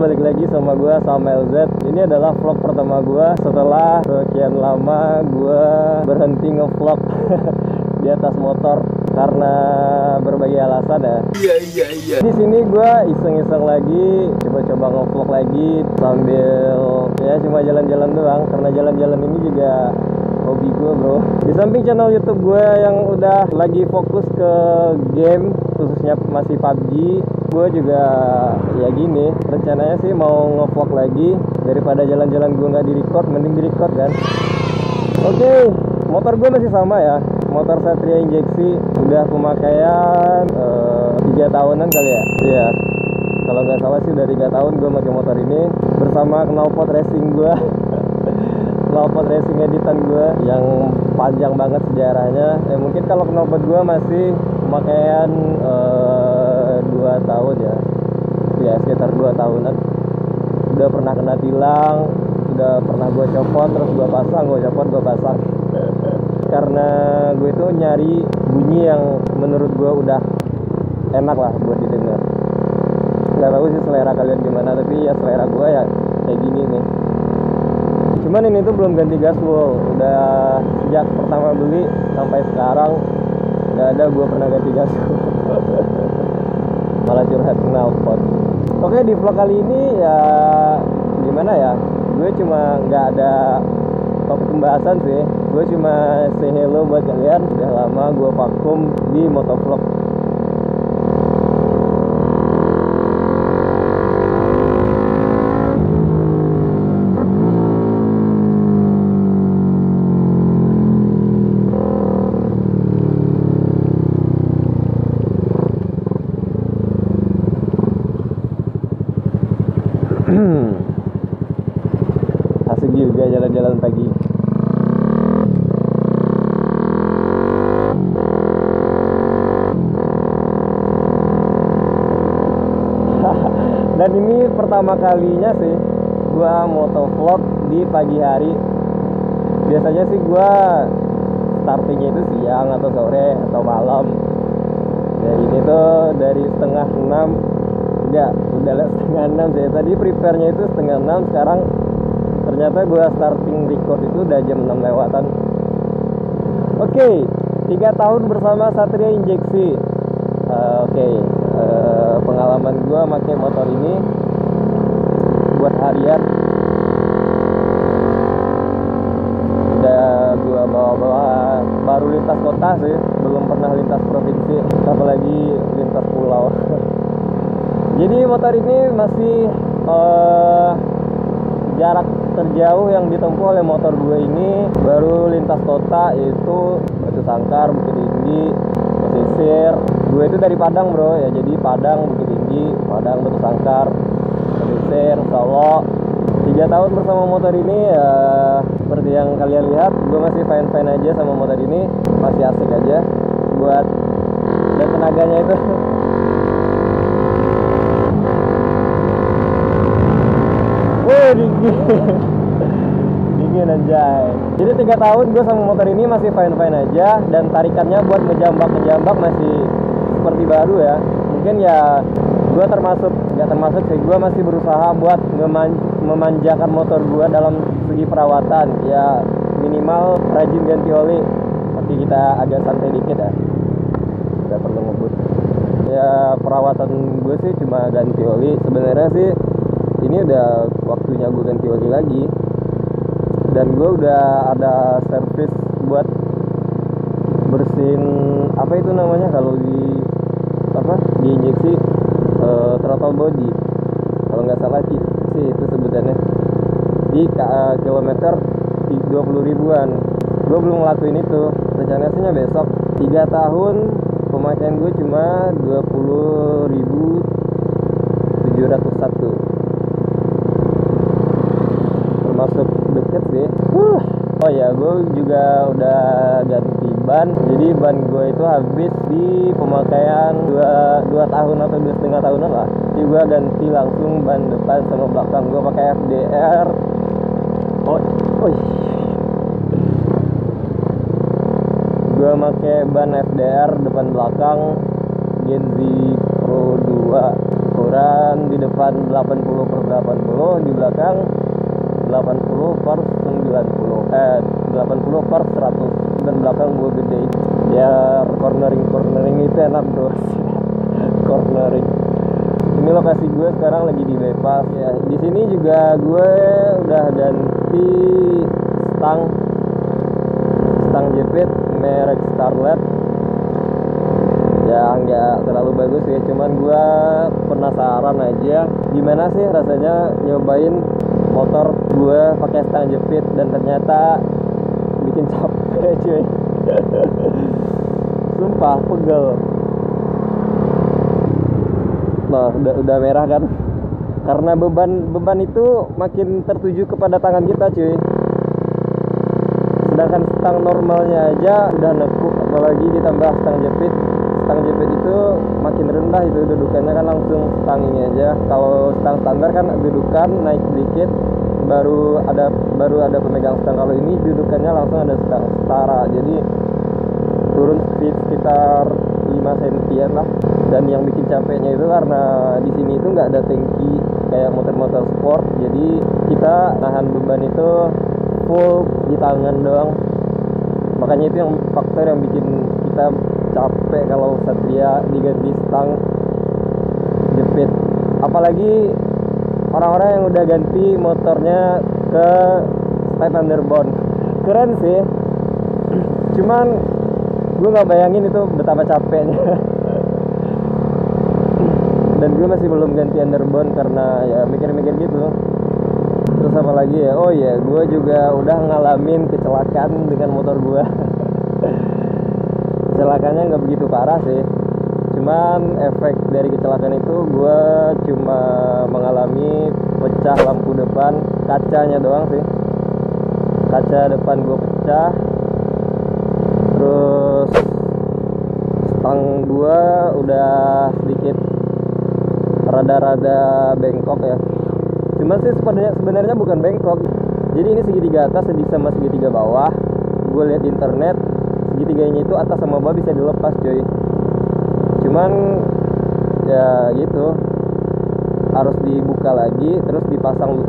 Balik lagi sama gue, sama LZ. Ini adalah vlog pertama gue setelah sekian lama gue berhenti ngevlog di atas motor karena berbagai alasan ya. Iya. Di sini gue iseng-iseng lagi, coba-coba ngevlog lagi sambil ya cuma jalan-jalan doang, karena jalan-jalan ini juga hobi gue, bro. Di samping channel YouTube gue yang udah lagi fokus ke game, khususnya masih PUBG, gue juga ya gini, rencananya sih mau ngevlog lagi. Daripada jalan-jalan gue nggak di-record, mending di-record kan. Oke, motor gue masih sama ya, motor Satria injeksi. Udah pemakaian 3 tahunan kali ya. Iya, kalau nggak salah sih udah 3 tahun gue pakai motor ini bersama knalpot racing gue. Knalpot racing editan gue yang panjang banget sejarahnya. Mungkin kalau knalpot gue masih pemakaian 2 tahun ya sekitar 2 tahunan. Udah pernah kena tilang, udah pernah gue copot, terus gue pasang, gue copot, gue pasang. Karena gue itu nyari bunyi yang menurut gue udah enak lah buat didengar. Nggak tahu sih selera kalian gimana, tapi ya selera gue ya kayak gini nih. Cuman ini tuh belum ganti gaswall. Udah sejak pertama beli sampai sekarang nggak ada gue pernah ganti gaswall. Malah curhat knalpot. Oke, di vlog kali ini ya gimana ya, gue cuma nggak ada topik pembahasan sih. Gue cuma say hello buat kalian. Udah lama gue vakum di motovlog. Asik juga jalan-jalan pagi. Dan ini pertama kalinya sih gua motovlog di pagi hari. Biasanya sih gua startingnya itu siang atau sore atau malam. Ya ini tuh dari setengah 6. Enggak, udah lah setengah 6 sih. Tadi prepare-nya itu setengah 6, sekarang ternyata gue starting record itu udah jam 6 lewatan. Oke, 3 tahun bersama Satria injeksi. Pengalaman gue pakai motor ini buat harian udah gue bawa-bawa. Baru lintas kota sih, belum pernah lintas provinsi, apalagi lintas pulau. Jadi motor ini masih jarak terjauh yang ditempuh oleh motor gue ini baru lintas kota, yaitu Batu Sangkar, Bukit Tinggi, Pesisir. Gue itu dari Padang, bro ya, jadi Padang, Bukit Tinggi, Padang, Batu Sangkar, Pesisir, Solo. 3 tahun bersama motor ini ya, seperti yang kalian lihat, gue masih fine-fine aja sama motor ini, masih asik aja buat, dan tenaganya itu dingin anjay. Jadi 3 tahun gue sama motor ini masih fine-fine aja, dan tarikannya buat ngejambak masih seperti baru ya. Mungkin ya gue nggak termasuk sih, gue masih berusaha buat memanjakan motor gue dalam segi perawatan ya, minimal rajin ganti oli, tapi kita agak santai dikit ya, nggak perlu ngebut ya. Perawatan gue sih cuma ganti oli. Sebenarnya sih ini udah waktunya gue ganti oli lagi, dan gue udah ada servis buat bersihin apa itu namanya kalau di injeksi, throttle body kalau nggak salah sih itu sebutannya, di kilometer 20 ribuan. Gue belum ngelakuin itu, rencananya sih besok. 3 tahun pemakaian gue cuma 20.701, termasuk deket ya, gue juga udah ganti ban. Jadi ban gue itu habis di pemakaian 2 tahun atau 2,5 tahunan lah. Jadi gue ganti langsung ban depan sama belakang. Gue pakai FDR. Gue pakai ban FDR depan belakang Genzi Pro 2, ukuran di depan 80/80, di belakang 80/90, 80/100, dan belakang gue gedein biar cornering itu enak bro. Cornering. Ini lokasi gue sekarang lagi di bypass ya. Di sini juga gue udah ganti stang jepit merek Starlet. Ya nggak terlalu bagus ya, cuman gue penasaran aja gimana sih rasanya nyobain motor gue pakai stang jepit, dan ternyata bikin capek cuy. Sumpah pegel. Nah udah merah kan, karena beban itu makin tertuju kepada tangan kita cuy. Sedangkan stang normalnya aja udah nekuk, apalagi ditambah stang jepit. Stang jepit itu makin rendah itu dudukannya kan, langsung stang ini aja. Kalau stang standar kan dudukan naik sedikit baru ada pemegang stang. Kalau ini dudukannya langsung ada stang setara, jadi turun sekitar 5 cm lah. Dan yang bikin capeknya itu karena di sini itu nggak ada tangki kayak motor-motor sport, jadi kita nahan beban itu full di tangan doang. Makanya itu yang faktor yang bikin kita capek kalau Satria diganti stang jepit. Apalagi orang-orang yang udah ganti motornya ke Step Underbone, keren sih. Cuman gue nggak bayangin itu betapa capeknya. Dan gue masih belum ganti underbone karena ya mikir-mikir gitu. Terus apa lagi ya? Oh ya, gue juga udah ngalamin kecelakaan dengan motor gue. Kecelakaannya nggak begitu parah sih, cuman efek dari kecelakaan itu gue cuma mengalami pecah lampu depan, kacanya doang sih. Kaca depan gue pecah, terus stang gue udah sedikit rada-rada bengkok ya. Cuman sih sebenarnya bukan bengkok. Jadi ini segitiga atas sama segitiga bawah. Gue lihat di internet, segitiganya itu atas sama bawah bisa dilepas cuy. Cuman ya gitu, harus dibuka lagi, terus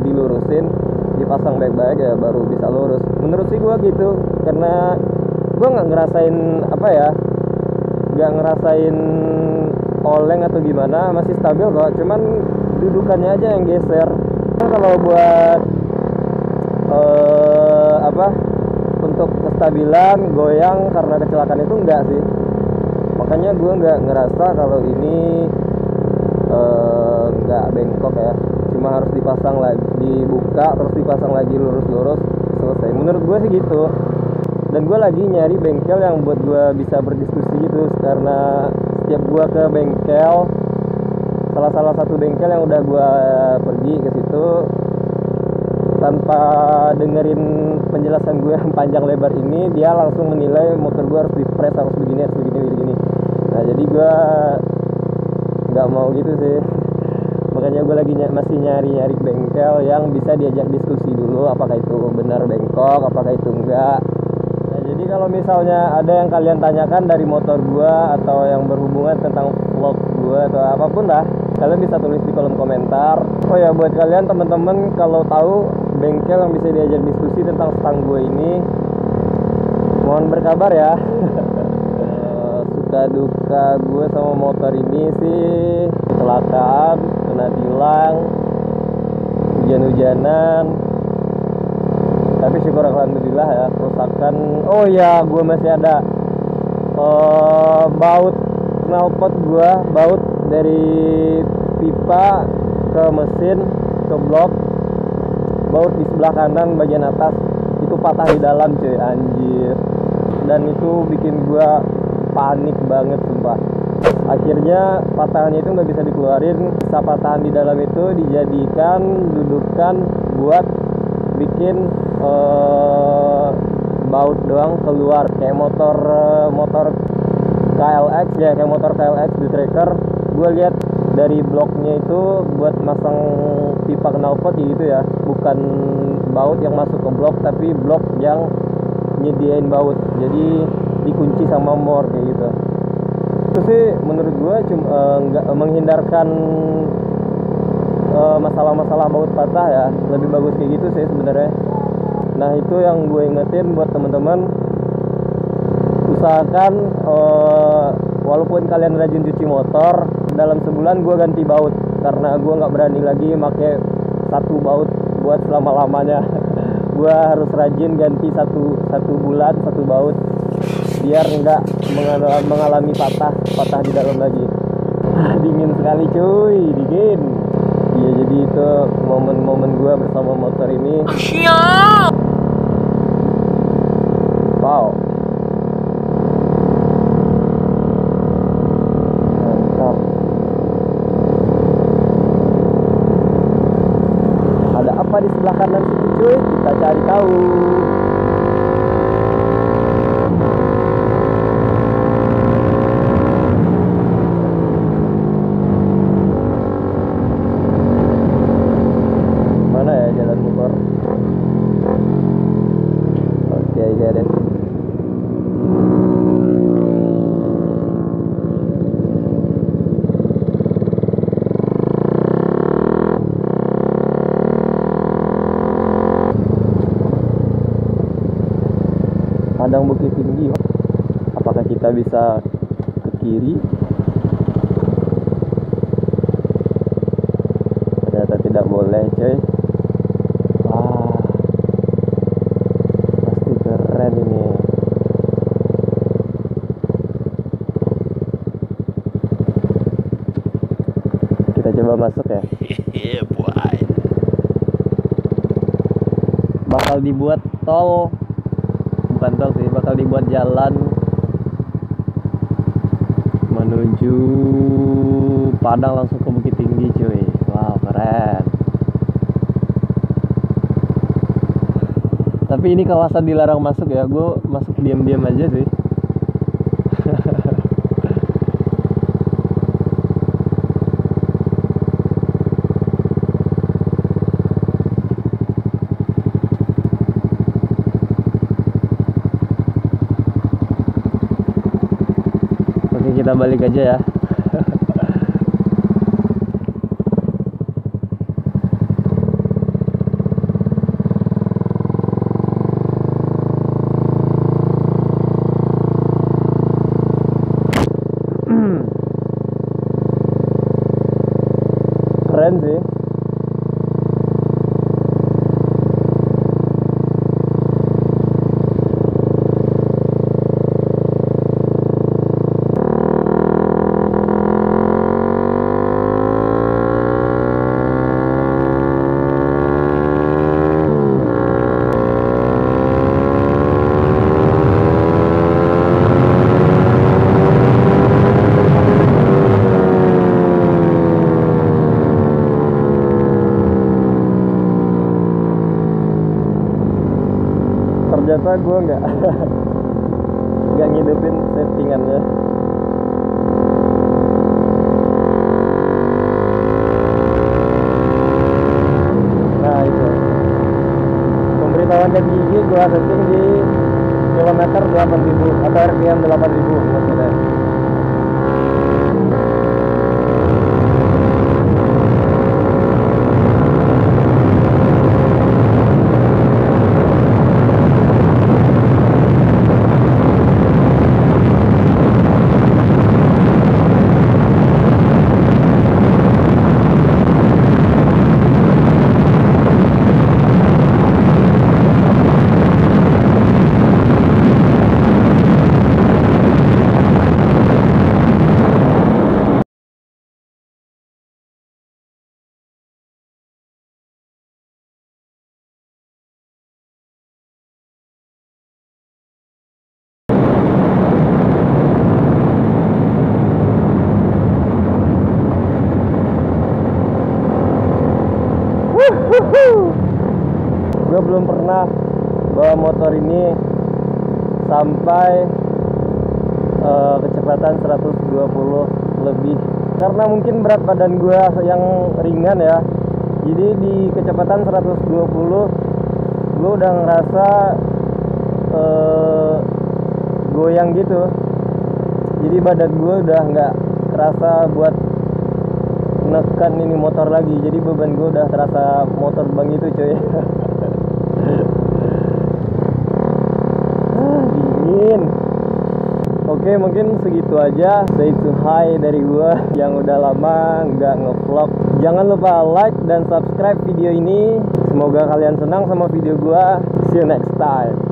dilurusin, dipasang baik-baik ya baru bisa lurus. Menurut sih gue gitu, karena gue nggak ngerasain oleng atau gimana, masih stabil kok. Cuman dudukannya aja yang geser. Kalau buat untuk kestabilan goyang karena kecelakaan itu enggak sih. Makanya gue nggak ngerasa kalau ini nggak bengkok ya. Cuma harus dipasang lagi, dibuka terus dipasang lagi lurus-lurus, selesai. Menurut gue sih gitu. Dan gue lagi nyari bengkel yang buat gue bisa berdiskusi gitu, karena setiap gue ke bengkel, salah satu bengkel yang udah gue pergi ke situ, tanpa dengerin penjelasan gue yang panjang lebar ini, dia langsung menilai motor gue harus dipres, harus begini. Nah jadi gue nggak mau gitu sih. Makanya gue lagi masih nyari bengkel yang bisa diajak diskusi dulu, apakah itu benar bengkok, apakah itu enggak. Nah jadi kalau misalnya ada yang kalian tanyakan dari motor gue atau yang berhubungan tentang vlog gue atau apapun lah, kalian bisa tulis di kolom komentar. Oh ya, buat kalian teman-teman, kalau tahu bengkel yang bisa diajak diskusi tentang stang gue ini, mohon berkabar ya. Suka duka gue sama motor ini sih kecelakaan, kena tilang, hujan-hujanan, tapi syukur alhamdulillah ya, kerusakan. Oh ya, gue masih ada baut knalpot gue, baut dari pipa ke mesin ke blok, baut di sebelah kanan bagian atas itu patah di dalam cuy, anjir. Dan itu bikin gue panik banget sumpah. Akhirnya patahannya itu nggak bisa dikeluarin. Sisa patahan di dalam itu dijadikan dudukan buat bikin baut doang keluar kayak motor KLX ya, kayak motor KLX di tracker. Gue lihat dari bloknya itu buat masang pipa knalpot gitu ya, bukan baut yang masuk ke blok tapi blok yang nyediain baut, jadi dikunci sama mor kayak gitu. Itu sih menurut gue cuma nggak menghindarkan masalah-masalah baut patah ya, lebih bagus kayak gitu sih sebenarnya. Nah itu yang gue ingetin buat teman-teman, usahakan walaupun kalian rajin cuci motor, dalam sebulan gue ganti baut, karena gue nggak berani lagi pakai satu baut buat selama-lamanya. Gue harus rajin ganti satu bulan satu baut biar nggak mengalami patah di dalam lagi. Dingin sekali cuy, dingin. Iya, jadi itu momen-momen gue bersama motor ini. Wow, mantap. Ada apa di sebelah kanan situ cuy? Kita cari tahu. Mana ya jalan Bogor? Oke, got it. Padang Bukit Tinggi. Apakah kita bisa ke kiri? Ternyata tidak boleh coy. Wah, pasti keren ini. Kita coba masuk ya. Bakal dibuat tol, bukan tol sih, bakal dibuat jalan menuju Padang langsung ke Bukit Tinggi cuy. Wow, keren. Tapi ini kawasan dilarang masuk ya, gue masuk diam-diam aja sih. Kita balik aja ya. Keren sih. Ternyata gue nggak ngidupin settingannya. Nah itu pemberitahuan dan gigi gue setting di kilometer 8.000 atau RPM 8.000 maksudnya. Gue belum pernah bawa motor ini sampai kecepatan 120 lebih. Karena mungkin berat badan gue yang ringan ya, jadi di kecepatan 120 gue udah ngerasa goyang gitu. Jadi badan gue udah nggak kerasa buat nekan ini motor lagi. Jadi beban gue udah terasa motor bang itu coy. Dingin. Oke, mungkin segitu aja. Say to hi dari gua yang udah lama nggak ngevlog. Jangan lupa like dan subscribe video ini. Semoga kalian senang sama video gua. See you next time.